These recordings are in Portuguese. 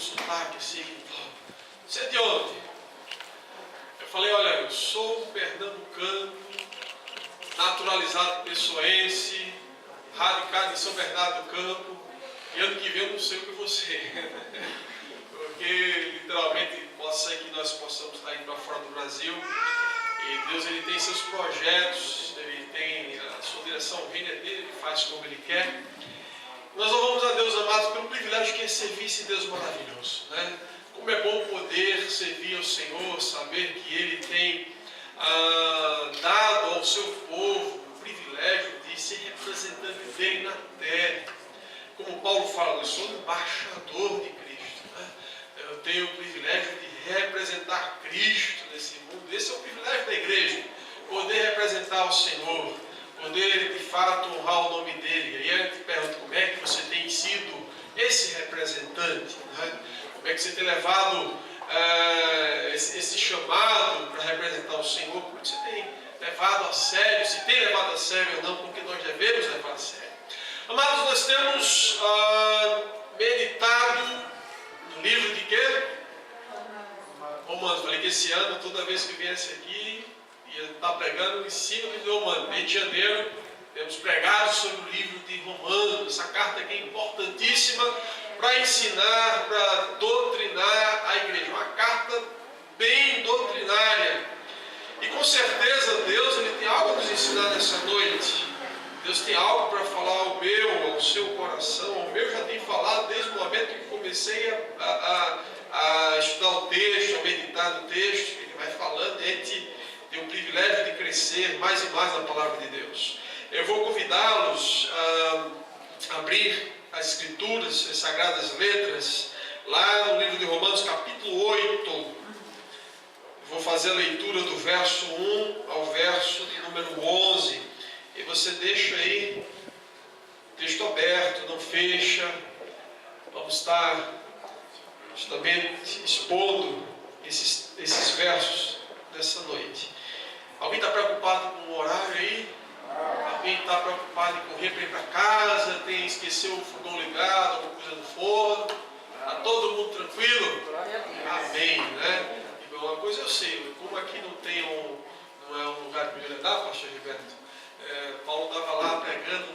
sotaque assim. Você é de onde? Eu falei, olha, eu sou pernambucano, naturalizado pessoense, radicado em São Bernardo do Campo, e ano que vem eu não sei o que você é, porque literalmente pode ser que nós possamos estar indo para fora do Brasil, e Deus ele tem seus projetos, ele tem a sua direção, o reino é dele, ele faz como ele quer. Nós louvamos a Deus, amados, pelo privilégio que é servir esse Deus maravilhoso, né? Como é bom poder servir ao Senhor, saber que Ele tem dado ao seu povo o privilégio de ser representante dele na terra. Como Paulo fala, eu sou embaixador de Cristo, né? Eu tenho o privilégio de representar Cristo nesse mundo. Esse é o privilégio da igreja, poder representar o Senhor, poder de fato honrar o nome dele. E aí a gente pergunta, como é que você tem sido esse representante, né? Como é que você tem levado esse chamado para representar o Senhor? Como é que você tem levado a sério, se tem levado a sério ou não, porque nós devemos levar a sério. Amados, nós temos meditado no livro de quê? Romanos. Falei que esse ano, toda vez que eu viesse aqui, ia estar pregando em cima do livro de Romanos. Mês de janeiro, temos pregado sobre o livro de Romanos. Essa carta aqui é importantíssima para ensinar, para doutrinar a igreja. Uma carta bem doutrinária. E com certeza Deus ele tem algo a nos ensinar nessa noite. Deus tem algo para falar ao meu, ao seu coração. O meu já tem falado desde o momento que comecei a estudar o texto, a meditar no texto. Ele vai falando, a gente tem o privilégio de crescer mais e mais na palavra de Deus. Eu vou convidá-los a abrir as Escrituras, as Sagradas Letras, lá no livro de Romanos, capítulo 8. Vou fazer a leitura do verso 1 ao verso de número 11. E você deixa aí o texto aberto, não fecha. Vamos estar justamente expondo esses versos dessa noite. Alguém está preocupado com o horário aí? Alguém está preocupado em correr para ir para casa? Esqueceu o fogão ligado, alguma coisa no forno? Está todo mundo tranquilo? Amém, né? E uma coisa eu sei, como aqui não é um lugar de melhorar, pastor Gilberto, Paulo estava lá pregando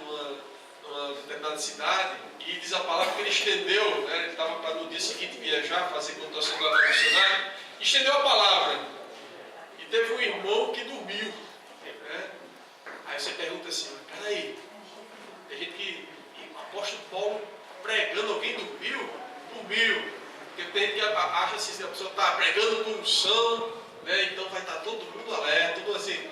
numa determinada cidade e diz a palavra que ele estendeu, né? Ele estava para no dia seguinte viajar, fazer contação lá para missionário, estendeu a palavra. E teve um irmão que dormiu, né? Aí você pergunta assim, mas peraí, tem gente que o apóstolo Paulo pregando, alguém dormiu? Dormiu. Porque tem gente que acha assim, se a pessoa está pregando com unção, né? Então vai estar todo mundo alerta, tudo assim.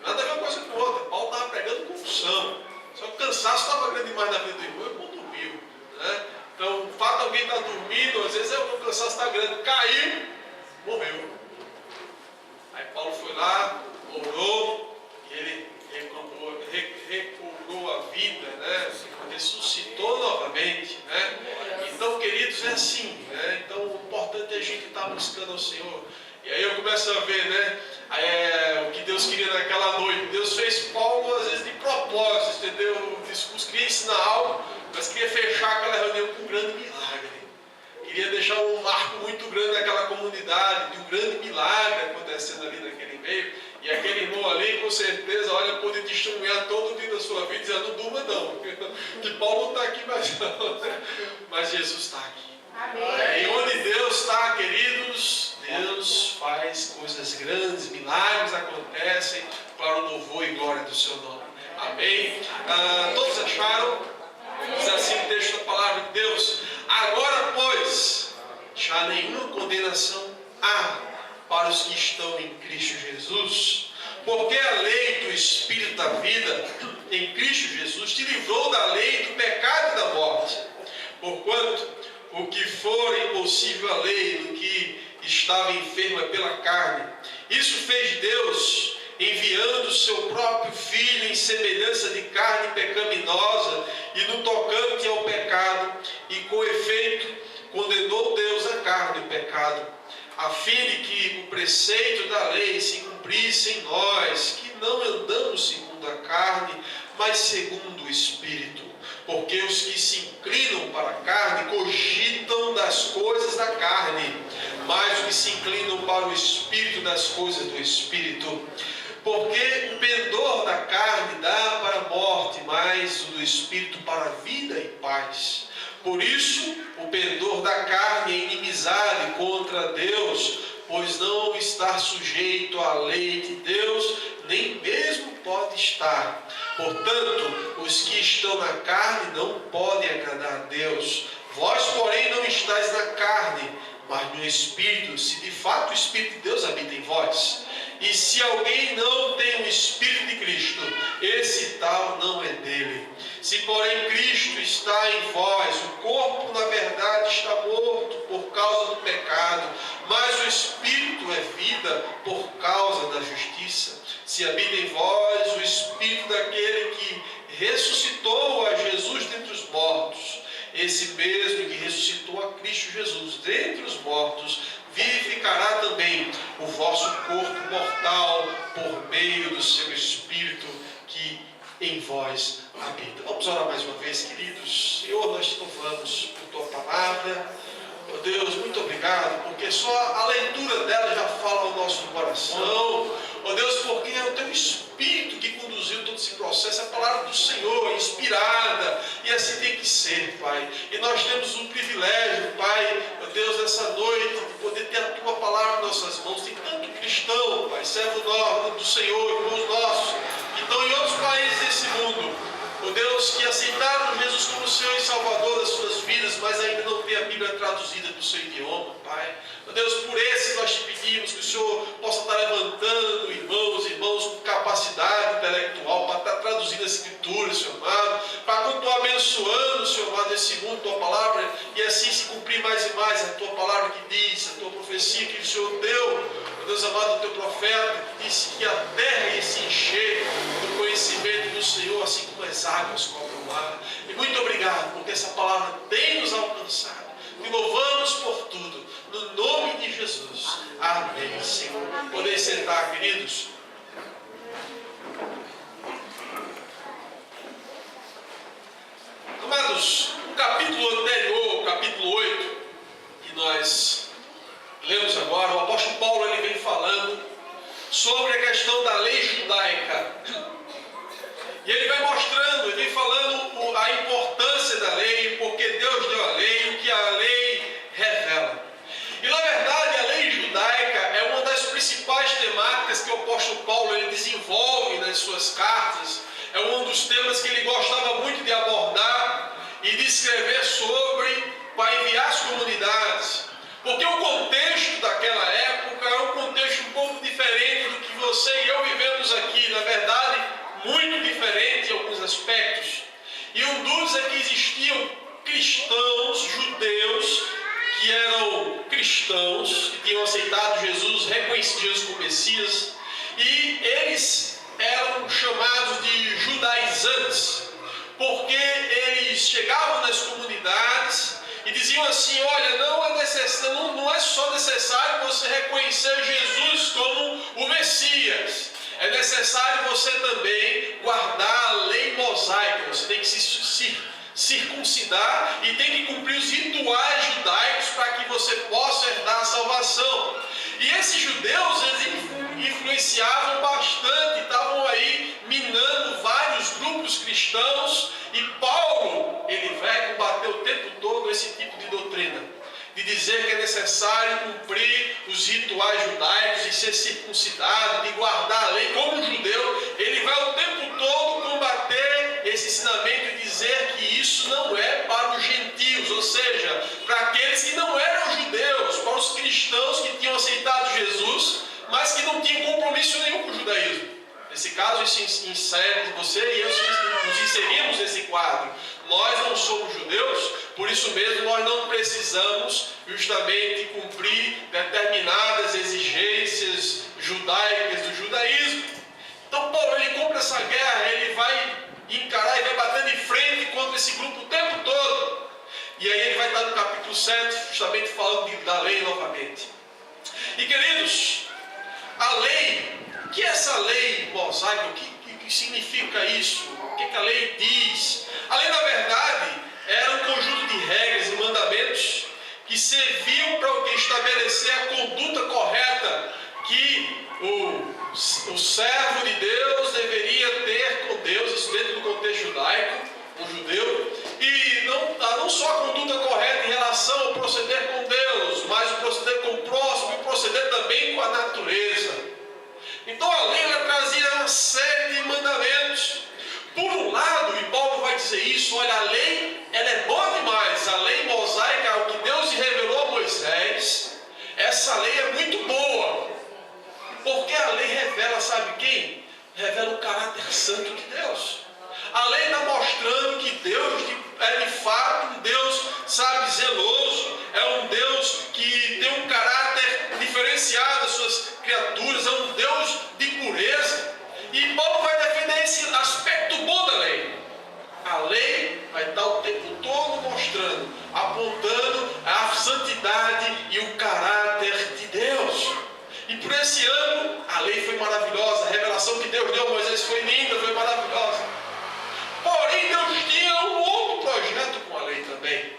Nada a ver uma coisa com outra. Paulo estava pregando com unção. Só que o cansaço estava grande demais na vida do irmão e o irmão dormiu, né? Então o fato de alguém estar dormindo, às vezes o cansaço está grande, caiu, morreu. Aí Paulo foi lá, orou, e ele recobrou a vida, né? Ressuscitou novamente, né? Então, queridos, é assim, né? Então, o importante é a gente estar buscando ao Senhor. E aí eu começo a ver, né? O que Deus queria naquela noite. Deus fez Paulo, às vezes, de propósito, entendeu? O discurso queria ensinar algo, mas queria fechar aquela reunião com um grande milagre. Queria deixar um marco muito grande naquela comunidade, de um grande milagre acontecendo ali naquele meio. E aquele irmão ali, com certeza, olha, pode testemunhar todo dia da sua vida, dizendo, não durma não, que Paulo não está aqui mais não, mas Jesus está aqui. Amém. E onde Deus está, queridos, Deus faz coisas grandes, milagres acontecem para o louvor e glória do seu nome. Amém? Todos acharam? Diz assim o texto da palavra de Deus. Agora, pois, já nenhuma condenação há para os que estão em Cristo Jesus, porque a lei do Espírito da vida em Cristo Jesus te livrou da lei do pecado e da morte. Porquanto o que for impossível à lei no que estava enferma pela carne, isso fez Deus, enviando o seu próprio Filho em semelhança de carne pecaminosa e no tocante ao pecado, e com efeito condenou Deus a carne e o pecado, a fim de que o preceito da lei se cumprisse em nós, que não andamos segundo a carne, mas segundo o Espírito. Porque os que se inclinam para a carne cogitam da das coisas da carne, mas os que se inclinam para o Espírito das coisas do Espírito. Porque o pendor da carne dá para a morte, mas o do Espírito para a vida e paz. Por isso, o pendor da carne é inimizade contra Deus, pois não está sujeito à lei de Deus, nem mesmo pode estar. Portanto, os que estão na carne não podem agradar a Deus. Vós, porém, não estáis na carne, mas no Espírito, se de fato o Espírito de Deus habita em vós. E se alguém não tem o Espírito de Cristo, esse tal não é dele. Se porém Cristo está em vós, o corpo na verdade está morto por causa do pecado, mas o Espírito é vida por causa da justiça. Se habita em vós o Espírito daquele que ressuscitou a Jesus dentre os mortos, esse mesmo que ressuscitou a Cristo Jesus dentre os mortos, vivificará também o vosso corpo mortal por meio do seu Espírito que em vós habita. Vamos orar mais uma vez, queridos. Senhor, nós te louvamos por tua palavra. Oh Deus, muito obrigado, porque só a leitura dela já fala ao nosso coração. Oh Deus, porque é o teu Espírito que conduziu todo esse processo, a palavra do Senhor, inspirada, e assim tem que ser, Pai. E nós temos um privilégio, Pai, oh Deus, nessa noite, de poder ter a tua palavra em nossas mãos. Tem tanto cristão, Pai, servo do Senhor, irmãos nossos, que estão em outros países desse mundo, oh Deus, que aceitaram Jesus como Senhor e Salvador das suas vidas, mas ainda não tem a Bíblia traduzida do seu idioma, Pai. Oh Deus, por esses nós te pedimos que o Senhor possa estar levantando irmãos com capacidade intelectual para estar traduzindo a Escritura, Senhor amado, para continuar abençoando, Senhor amado, esse mundo, tua palavra, e assim se cumprir mais e mais a tua palavra que diz, a tua profecia que o Senhor deu, oh Deus amado, o teu profeta, que disse que a terra ia se encher do conhecimento do Senhor, assim como as águas cobrem o mar. E muito obrigado, porque essa palavra tem nos alcançado. Te louvamos por tudo, no nome de Jesus. Amém, Senhor. Podem sentar, queridos. Amados, o capítulo anterior, o capítulo 8, que nós lemos agora, o apóstolo Paulo ele vem falando sobre a questão da lei judaica. E ele vai mostrando, ele vem falando a importância da lei, porque Deus deu a lei, o que a lei revela. E na verdade a lei judaica é uma das principais temáticas que o apóstolo Paulo ele desenvolve nas suas cartas. É um dos temas que ele gostava muito de abordar e de escrever sobre para enviar às comunidades. Porque o contexto daquela época é um contexto um pouco diferente do que você e eu vivemos aqui. Na verdade, muito diferente em alguns aspectos. E um dos é que existiam cristãos, judeus, que eram cristãos, que tinham aceitado Jesus, reconhecido Jesus como Messias, e eles eram chamados de judaizantes, porque eles chegavam nas comunidades e diziam assim: olha, não é só necessário você reconhecer Jesus como o Messias, é necessário você também guardar a lei mosaica, você tem que se circuncidar e tem que cumprir os rituais judaicos para que você possa herdar a salvação. E esses judeus, eles influenciavam bastante, estavam aí minando vários grupos cristãos, e Paulo, ele vai combater o tempo todo esse tipo de doutrina, de dizer que é necessário cumprir os rituais judaicos, de ser circuncidado, de guardar a lei como judeu. Ele vai o tempo todo combater esse ensinamento e dizer que isso não é para os gentios, ou seja, para aqueles que não eram judeus, para os cristãos que tinham aceitado Jesus, mas que não tinham compromisso nenhum com o judaísmo. Nesse caso, isso insere você e eu nos inserimos nesse quadro. Nós não somos judeus, por isso mesmo nós não precisamos justamente cumprir determinadas exigências judaicas do judaísmo. Então Paulo ele compra essa guerra, ele vai encarar e vai bater de frente contra esse grupo o tempo todo. E aí ele vai estar no capítulo 7, justamente falando da lei novamente. E queridos, a lei, o que é essa lei mosaica? O que significa isso? O que a lei diz? A lei, na verdade, era um conjunto de regras e mandamentos que que serviu para estabelecer a conduta correta que o servo de Deus deveria ter com Deus, isso dentro do contexto judaico, um judeu, e não só a conduta correta em relação ao proceder com Deus, mas o proceder com o próximo e o proceder também com a natureza. Então a lei ela trazia uma série de mandamentos. Por um lado, e Paulo vai dizer isso, olha, a lei ela é boa demais, a lei mosaica, o que Deus revelou a Moisés, essa lei é muito boa, porque a lei revela, sabe quem? Revela o caráter santo de Deus. A lei está mostrando que Deus é de fato um Deus, sabe, zeloso, é um Deus que tem um caráter diferenciado das suas criaturas, é um Deus de pureza. E Paulo vai defender esse aspecto bom da lei. A lei vai estar o tempo todo mostrando, apontando a santidade e o caráter de Deus. E por esse ano, a lei foi maravilhosa, a revelação que Deus deu a Moisés foi linda, foi maravilhosa. Porém, Deus tinha um outro projeto com a lei também.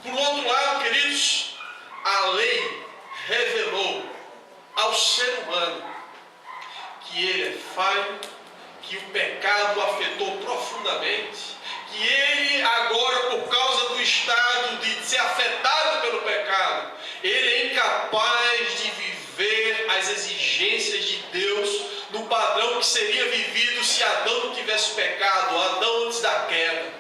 Por outro lado, queridos, a lei revelou ao ser humano que ele é falho, que o pecado o afetou profundamente, que ele agora, por causa do estado de ser afetado pelo pecado, ele é incapaz de viver as exigências de Deus no padrão que seria vivido se Adão não tivesse pecado, Adão antes da queda.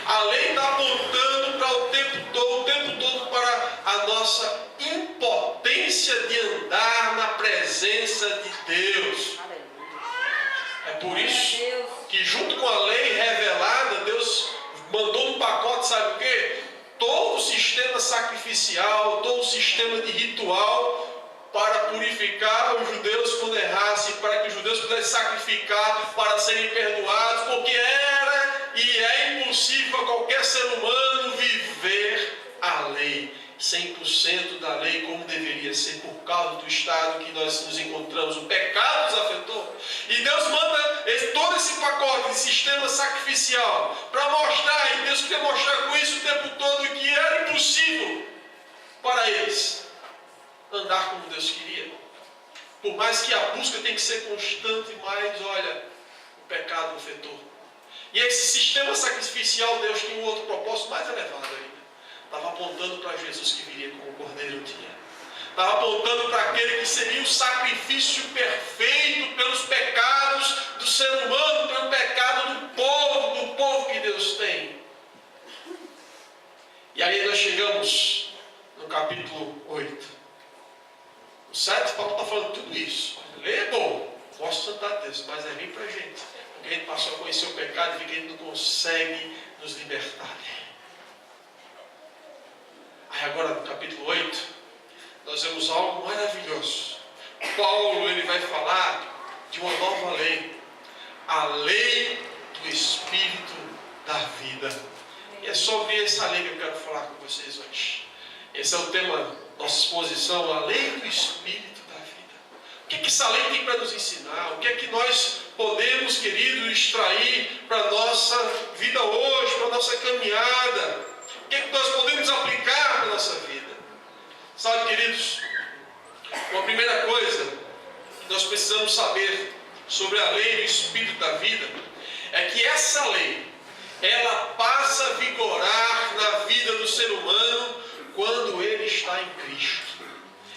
A lei está apontando para o tempo todo para a nossa impotência de andar na presença de Deus. É por isso que junto com a lei revelada, Deus mandou um pacote, sabe o quê? Todo o sistema sacrificial, todo o sistema de ritual para purificar os judeus quando errassem, para que os judeus pudessem sacrificar para serem perdoados, porque era e é impossível a qualquer ser humano viver a lei, 100% da lei como deveria ser, por causa do estado que nós nos encontramos. O pecado nos afetou. E Deus manda todo esse pacote de sistema sacrificial para mostrar, e Deus queria mostrar com isso o tempo todo que era impossível para eles andar como Deus queria. Por mais que a busca tem que ser constante, mas olha, o pecado afetou. E esse sistema sacrificial, Deus tinha um outro propósito mais elevado ainda. Estava apontando para Jesus que viria como o Cordeiro um dia. Estava apontando para aquele que seria o sacrifício perfeito pelos pecados do ser humano, pelo pecado do povo que Deus tem. E aí nós chegamos no capítulo 8. O 7, Paulo está falando tudo isso. Lê é bom, mostra a Deus, mas é bem para a gente. Porque a gente passou a conhecer o pecado e que a gente não consegue nos libertar dele. Aí agora no capítulo 8, nós vemos algo maravilhoso. Paulo ele vai falar de uma nova lei. A lei do Espírito da vida. E é sobre essa lei que eu quero falar com vocês hoje. Esse é o tema, nossa exposição, a lei do Espírito da vida. O que essa lei tem para nos ensinar? O que é que nós podemos, queridos, extrair para a nossa vida hoje, para a nossa caminhada? O que é que nós podemos aplicar para a nossa vida? Sabe, queridos, uma primeira coisa que nós precisamos saber sobre a lei do Espírito da vida é que essa lei, ela passa a vigorar na vida do ser humano quando ele está em Cristo.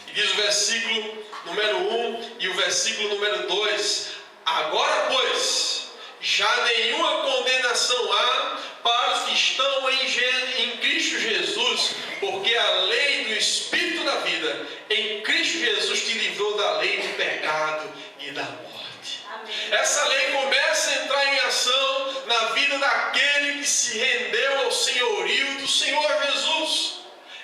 E diz o versículo número 1 e o versículo número 2: agora, pois, já nenhuma condenação há para os que estão em Cristo Jesus, porque a lei do Espírito da vida em Cristo Jesus te livrou da lei do pecado e da morte. Amém. Essa lei começa a entrar em ação na vida daquele que se rendeu ao senhorio do Senhor Jesus.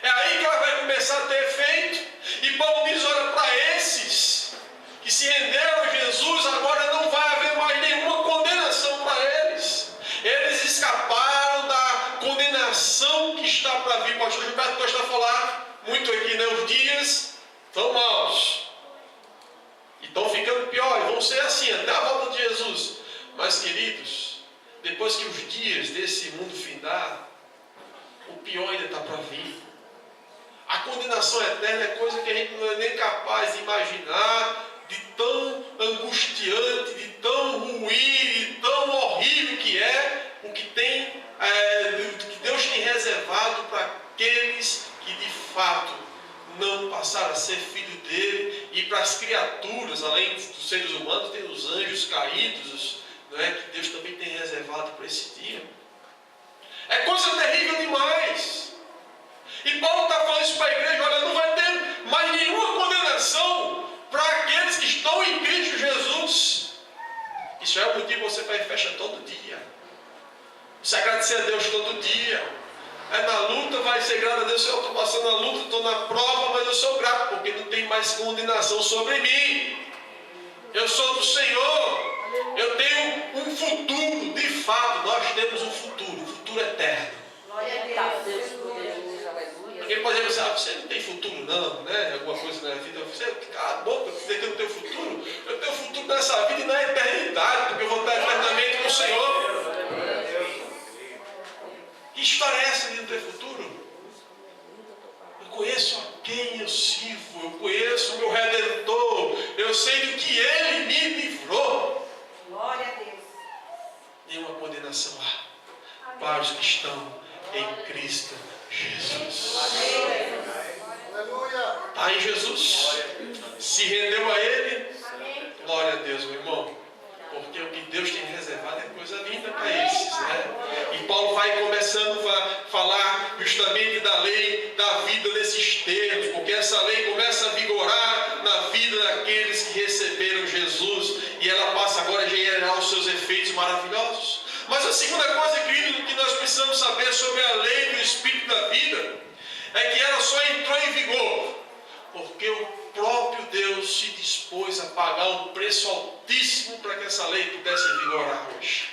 É aí que ela vai começar a ter efeito. E Paulo diz, olha, para esses que se renderam a Jesus, agora não vai haver mais nenhuma condenação para eles. Eles escaparam da condenação que está para vir. O pastor Gilberto gosta de falar muito aqui, né? Os dias estão maus. E estão ficando piores. Vão ser assim até a volta de Jesus. Mas, queridos, depois que os dias desse mundo findar, o pior ainda está para vir. condenação eterna é coisa que a gente não é nem capaz de imaginar, de tão angustiante, de tão ruim, de tão horrível que é o que que Deus tem reservado para aqueles que de fato não passaram a ser filho dele, e para as criaturas, além dos seres humanos, tem os anjos caídos, não é, que Deus também tem reservado para esse dia. É coisa terrível demais. E Paulo está falando isso para a igreja: olha, não vai ter mais nenhuma condenação para aqueles que estão em Cristo Jesus. Isso é o motivo que você faz festa todo dia. Você agradecer a Deus todo dia. É na luta, vai ser grato a Deus. Eu estou passando a luta, estou na prova, mas eu sou grato, porque não tem mais condenação sobre mim. Eu sou do Senhor. Eu tenho um futuro. De fato, nós temos um futuro eterno. Glória a Deus, poderoso, aleluia. Alguém pode dizer assim: você não tem futuro não, né? Alguma coisa na vida. Você cala a boca, dizer que eu não tenho futuro. Eu tenho futuro nessa vida e na eternidade, porque eu vou estar eternamente com o Senhor. Que história é essa de não ter futuro? Eu conheço a quem eu sirvo, eu conheço o meu Redentor, eu sei do que Ele me livrou. Glória a Deus. Nenhuma condenação há para os que estão em Cristo Jesus. Está em Jesus? Se rendeu a Ele? Glória a Deus, meu irmão. Porque o que Deus tem reservado é coisa linda para esses, né? E Paulo vai começando a falar justamente da lei da vida nesses termos, porque essa lei começa a vigorar na vida daqueles que receberam Jesus, e ela passa agora a gerar os seus efeitos maravilhosos. Mas a segunda coisa, querido, que nós precisamos saber sobre a lei do Espírito da vida é que ela só entrou em vigor porque o próprio Deus se dispôs a pagar um preço altíssimo para que essa lei pudesse vigorar hoje.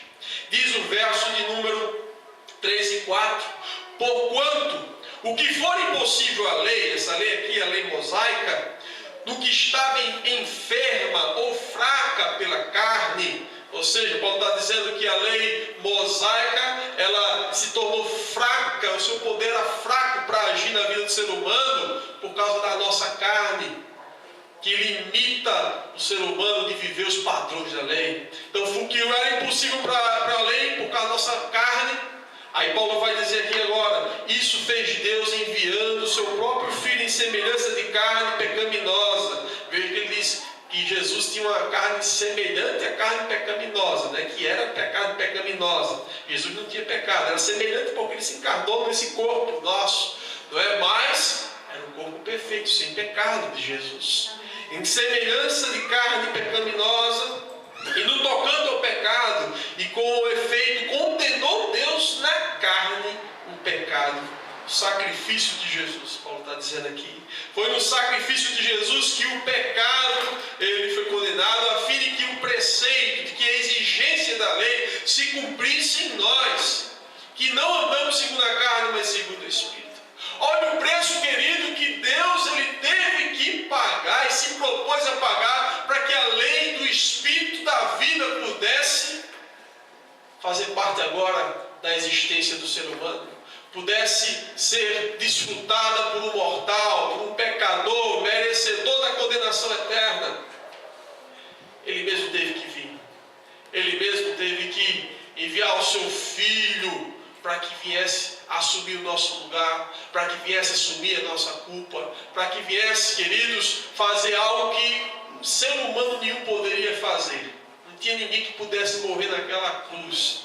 Diz o verso de número 3 e 4: porquanto o que for impossível à lei, essa lei aqui, a lei mosaica, no que estava enferma ou fraca pela carne, ou seja, Paulo está dizendo que a lei mosaica, ela se tornou fraca, o seu poder era fraco para agir na vida do ser humano, por causa da nossa carne, que limita o ser humano de viver os padrões da lei. Então, o que era impossível para a lei, por causa da nossa carne, aí Paulo vai dizer aqui agora: isso fez Deus enviando o seu próprio Filho em semelhança de carne pecaminosa. Veja que ele diz que Jesus tinha uma carne semelhante à carne pecaminosa, né? Que era carne pecaminosa. Jesus não tinha pecado, era semelhante porque ele se encarnou nesse corpo nosso, não é? Mas era um corpo perfeito, sem pecado de Jesus. Em semelhança de carne pecaminosa, e no tocante ao pecado, e com o efeito, condenou Deus na carne o pecado. O sacrifício de Jesus, Paulo está dizendo aqui. Foi no sacrifício de Jesus que o pecado ele foi condenado, a fim de que o preceito, de que a exigência da lei se cumprisse em nós, que não andamos segundo a carne, mas segundo o Espírito. Olha o preço, querido, que Deus ele teve que pagar e se propôs a pagar para que a lei do Espírito da vida pudesse fazer parte agora da existência do ser humano, pudesse ser desfrutada por um mortal, por um pecador, merecedor da condenação eterna. Ele mesmo teve que vir, ele mesmo teve que enviar o seu Filho para que viesse assumir o nosso lugar, para que viesse assumir a nossa culpa, para que viesse, queridos, fazer algo que ser humano nenhum poderia fazer. Não tinha ninguém que pudesse morrer naquela cruz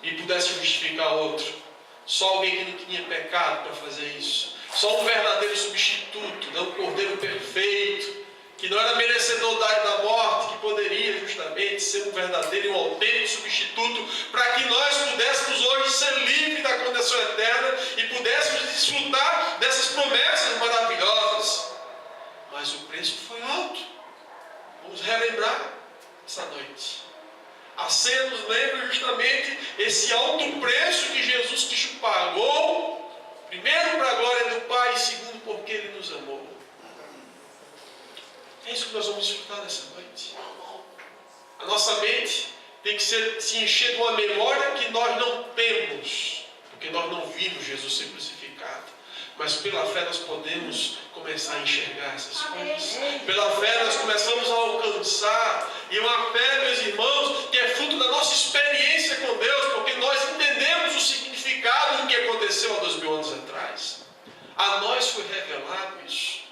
e pudesse justificar outro. Só alguém que não tinha pecado para fazer isso. Só um verdadeiro substituto, não um cordeiro perfeito, que não era merecedor da morte, que poderia justamente ser um verdadeiro e um autêntico substituto para que nós pudéssemos hoje ser livres da condenação eterna e pudéssemos desfrutar dessas promessas maravilhosas. Mas o preço foi alto. Vamos relembrar essa noite. A ceia nos lembra justamente esse alto preço que Jesus Cristo pagou, primeiro para a glória do Pai e segundo porque Ele nos amou. É isso que nós vamos desfrutar nessa noite. A nossa mente tem que se encher de uma memória que nós não temos, porque nós não vimos Jesus ser crucificado. Mas pela fé nós podemos começar a enxergar essas coisas. Pela fé nós começamos a alcançar. E uma fé, meus irmãos, que é fruto da nossa experiência com Deus, porque nós entendemos o significado do que aconteceu há 2000 anos atrás. A nós foi revelado isso.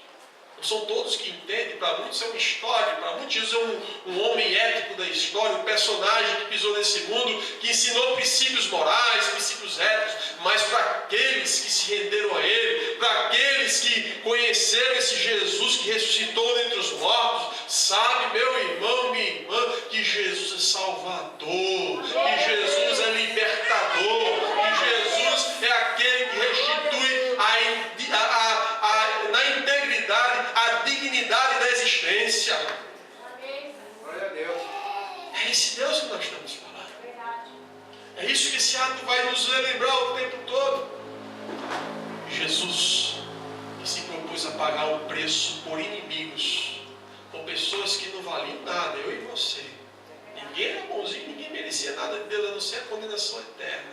Não são todos que entendem. Para muitos é uma história, para muitos é um homem ético da história, um personagem que pisou nesse mundo, que ensinou princípios morais, princípios éticos. Mas para aqueles que se renderam a Ele, para aqueles que conheceram esse Jesus que ressuscitou dentre os mortos, sabe, meu irmão, minha irmã, que Jesus é Salvador, que Jesus é libertador, que Jesus é aquele que restitui na integridade a dignidade da existência. Glória a Deus. É esse Deus que nós estamos falando. É isso que esse ato vai nos lembrar o tempo todo. Jesus, que se propôs a pagar o preço por inimigos, por pessoas que não valiam nada, eu e você. Ninguém era bonzinho, ninguém merecia nada de Deus, a não ser a condenação eterna.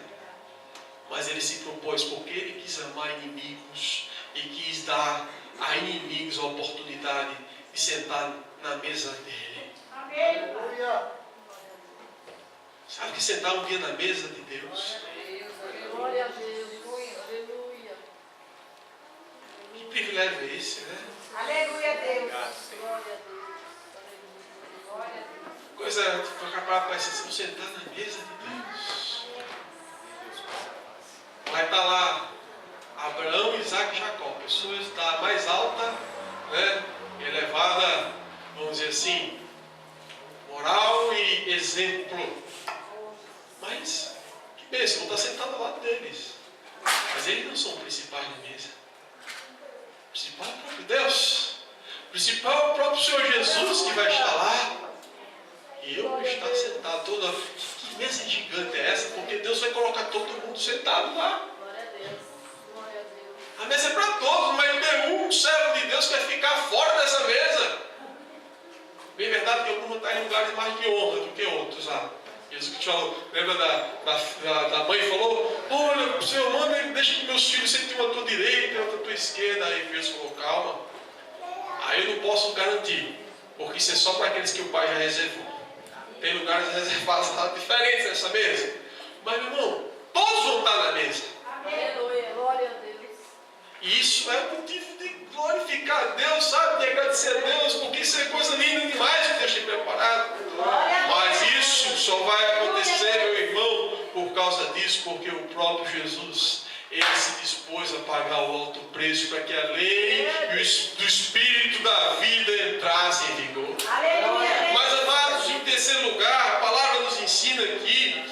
Mas ele se propôs porque ele quis amar inimigos e quis dar a inimigos a oportunidade de sentar na mesa dele. Aleluia. Sabe que sentar um dia na mesa de Deus? Glória a Deus. Aleluia. Que privilégio é esse, né? Aleluia a Deus. Coisa capaz de parecer sentar na mesa de Deus. Vai estar lá Abraão, Isaac e Jacó, pessoas da mais alta, né, elevada, vamos dizer assim, moral e exemplo. Mas, que bênção, vou estar sentado ao lado deles. Mas eles não são principais na mesa. O principal é o próprio Deus. O principal é o próprio Senhor Jesus que vai estar lá. E eu vou estar sentado toda. Que mesa gigante é essa? Porque Deus vai colocar todo mundo sentado lá. A mesa é para todos, não vai ter um servo de Deus que vai ficar fora dessa mesa. Bem verdade que alguns estão em lugares mais de honra do que outros lá. Jesus que te falou, lembra da mãe falou, olha, o Senhor manda, deixa que meus filhos sentem uma à tua direita e outra à tua esquerda. Aí Jesus falou, calma. Aí eu não posso garantir, porque isso é só para aqueles que o Pai já reservou. Tem lugares reservados lá diferentes nessa mesa. Mas, meu irmão, todos vão estar na mesa. Aleluia. Glória a Deus. E isso é motivo de glorificar a Deus, sabe? De agradecer a Deus, porque isso é coisa linda demais que Deus tem preparado. Mas isso só vai acontecer, meu irmão, por causa disso, porque o próprio Jesus, ele se dispôs a pagar o alto preço para que a lei e o Espírito da vida entrassem em vigor. Aleluia. Mas, amados, em terceiro lugar, a palavra nos ensina aqui